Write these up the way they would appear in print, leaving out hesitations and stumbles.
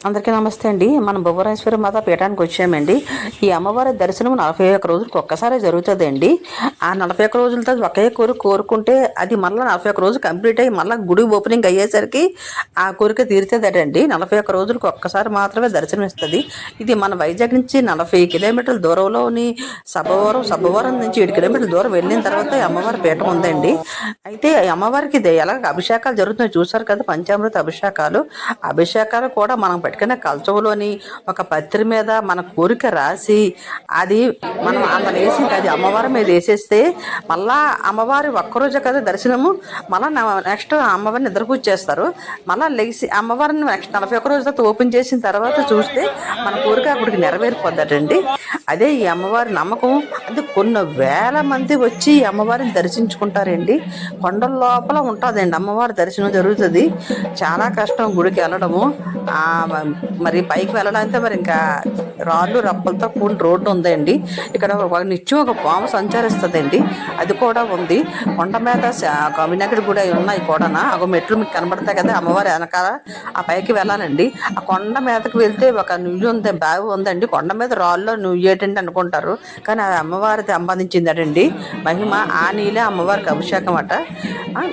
అందరికీ నమస్తే అండి. మనం భువనేశ్వరి మాత పీఠానికి వచ్చామండి. ఈ అమ్మవారి దర్శనం 41 రోజులకు ఒక్కసారే జరుగుతుందండి. ఆ 41 రోజులతో ఒకే కోరుకుంటే అది మళ్ళీ 41 రోజులు కంప్లీట్ అయ్యి మళ్ళీ గుడి ఓపెనింగ్ అయ్యేసరికి ఆ కోరిక తీరుతుందటండి. 41 రోజులకు ఒక్కసారి మాత్రమే దర్శనం ఇస్తుంది. ఇది మన వైజాగ్ నుంచి 40 కిలోమీటర్ల దూరంలోని సబ్బవరం నుంచి 7 కిలోమీటర్ల దూరం వెళ్ళిన తర్వాత ఈ అమ్మవారి పీఠం ఉందండి. అయితే ఈ అమ్మవారికి ఎలాగ అభిషేకాలు జరుగుతున్నాయి చూసారు కదా, పంచామృత అభిషేకాలు కూడా మనం పెట్టుకునే కలచంలోని ఒక పత్రి మీద మన కోరిక రాసి అది మనం అందులో వేసి అది అమ్మవారి మీద వేసేస్తే మళ్ళా అమ్మవారి ఒక్కరోజే కదా దర్శనము. మళ్ళీ నెక్స్ట్ అమ్మవారిని నిద్రపూజ చేస్తారు. మళ్ళీ లెగిసి అమ్మవారిని నెక్స్ట్ 41 రోజు తర్వాత ఓపెన్ చేసిన తర్వాత చూస్తే మన కోరిక అక్కడికి నెరవేరిపోద్దటండి. అదే ఈ అమ్మవారి నమ్మకం. అది కొన్ని వేల మంది వచ్చి ఈ అమ్మవారిని దర్శించుకుంటారండి. కొండల లోపల ఉంటుందండి అమ్మవారి దర్శనం జరుగుతుంది. చాలా కష్టం గుడికి వెళ్ళడము. మరి పైకి వెళ్ళడానికి మరి ఇంకా రాళ్ళు రప్పలతో కూడిన రోడ్డు ఉందండి. ఇక్కడ నిత్యం ఒక పాము సంచరిస్తుందండి, అది కూడా ఉంది. కొండ మీద వినాయకుడి గుడి ఉన్నాయి కూడా. ఒక మెట్లు మీకు కనబడతాయి కదా అమ్మవారి వెనకాల, ఆ పైకి వెళ్ళాలండి. ఆ కొండ మీదకి వెళ్తే ఒక నుయ్యి ఉంది, బావి ఉందండి. కొండ మీద రాళ్ళలో నుయ్యి ఏంటండి అనుకుంటారు, కానీ అది అమ్మవారికి సంబంధించిందటండి మహిమ. ఆ నీళ్ళే అమ్మవారికి అభిషేకం అట.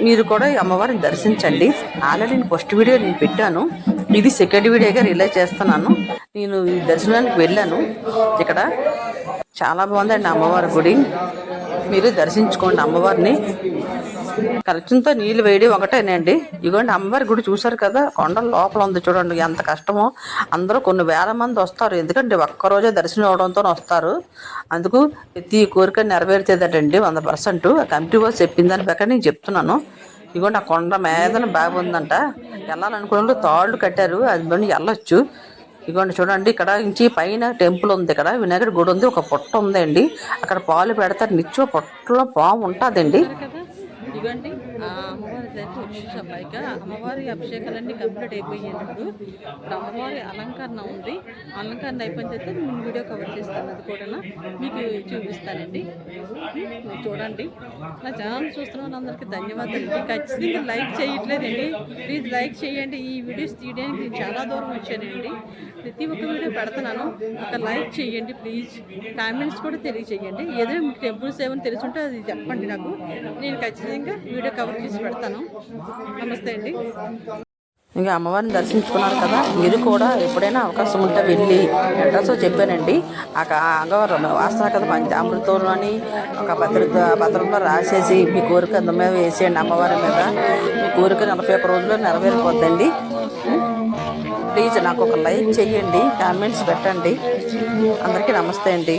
మీరు కూడా ఈ అమ్మవారిని దర్శించండి. ఆల్రెడీ నేను ఫస్ట్ వీడియో నేను పెట్టాను, ఇది సెకండ్ వీడియోగా రిలీజ్ చేస్తున్నాను. నేను ఈ దర్శనానికి వెళ్ళాను. ఇక్కడ చాలా బాగుందండి అమ్మవారి గుడి. మీరు దర్శించుకోండి అమ్మవారిని. కలచంతో నీళ్ళు వేయడం ఒకటేనండి. ఇదిగోండి అమ్మవారి గుడి చూసారు కదా, కొండల లోపల ఉంది చూడండి. ఎంత కష్టమో. అందరూ కొన్ని వేల మంది వస్తారు, ఎందుకంటే ఒక్కరోజే దర్శనం అవడంతో వస్తారు. అందుకు ప్రతి కోరిక నెరవేరుతుందటండి 100%. కమిటీ వాళ్ళు చెప్పిన దాని ప్రకారం నేను చెప్తున్నాను. ఇదిగోండి ఆ కొండ మీదన బాగా ఉందంట. వెళ్ళాలనుకున్న తాళ్ళు కట్టారు, అది బండి వెళ్ళొచ్చు. ఇదిగోండి చూడండి, ఇక్కడ నుంచి పైన టెంపుల్ ఉంది, ఇక్కడ వినాయకుడి గుడి ఉంది, ఒక పుట్ట ఉందండి. అక్కడ పాలు పెడతారు, నిత్యం పుట్టలో పాము ఉంటుందండి. ఇదిగోండి అమ్మవారి దగ్గర వచ్చేసి అబ్బాయిగా అమ్మవారి అభిషేకాలన్నీ కంప్లీట్ అయిపోయినప్పుడు ఇప్పుడు అమ్మవారి అలంకరణ ఉంది. అలంకరణ అయిపోయిన తర్వాత నేను వీడియో కవర్ చేస్తాను, అది కూడా మీకు చూపిస్తానండి. చూడండి, నా ఛానల్ చూస్తున్న అందరికీ ధన్యవాదాలు. ఖచ్చితంగా లైక్ చేయట్లేదండి, ప్లీజ్ లైక్ చేయండి. ఈ వీడియోస్ తీయడానికి నేను చాలా దూరం వచ్చానండి. ప్రతి ఒక్క వీడియో పెడుతున్నాను, ఒక లైక్ చేయండి ప్లీజ్. కామెంట్స్ కూడా తెలియచేయండి. ఏదైనా మీకు టెంపుల్స్ ఏమైనా తెలుసుంటే అది చెప్పండి నాకు, నేను ఖచ్చితంగా వీడియో కవర్ చేసి పెడతాను. నమస్తే అండి. ఇంకా అమ్మవారిని దర్శించుకున్నారు కదా, మీరు కూడా ఎప్పుడైనా అవకాశం ఉంటే వెళ్ళి అడ్రస్ చెప్పానండి. ఆ అమ్మవారు వాస్తవ కదా పంచామృతంలోని ఒక పత్రంలో రాసేసి మీ కోరిక అంత మీద వేసేయండి. అమ్మవారి మీద మీ కోరిక 41 రోజుల్లో నెరవేరిపోద్దండి. ప్లీజ్ నాకు ఒక లైక్ చేయండి, కామెంట్స్ పెట్టండి. అందరికీ నమస్తే అండి.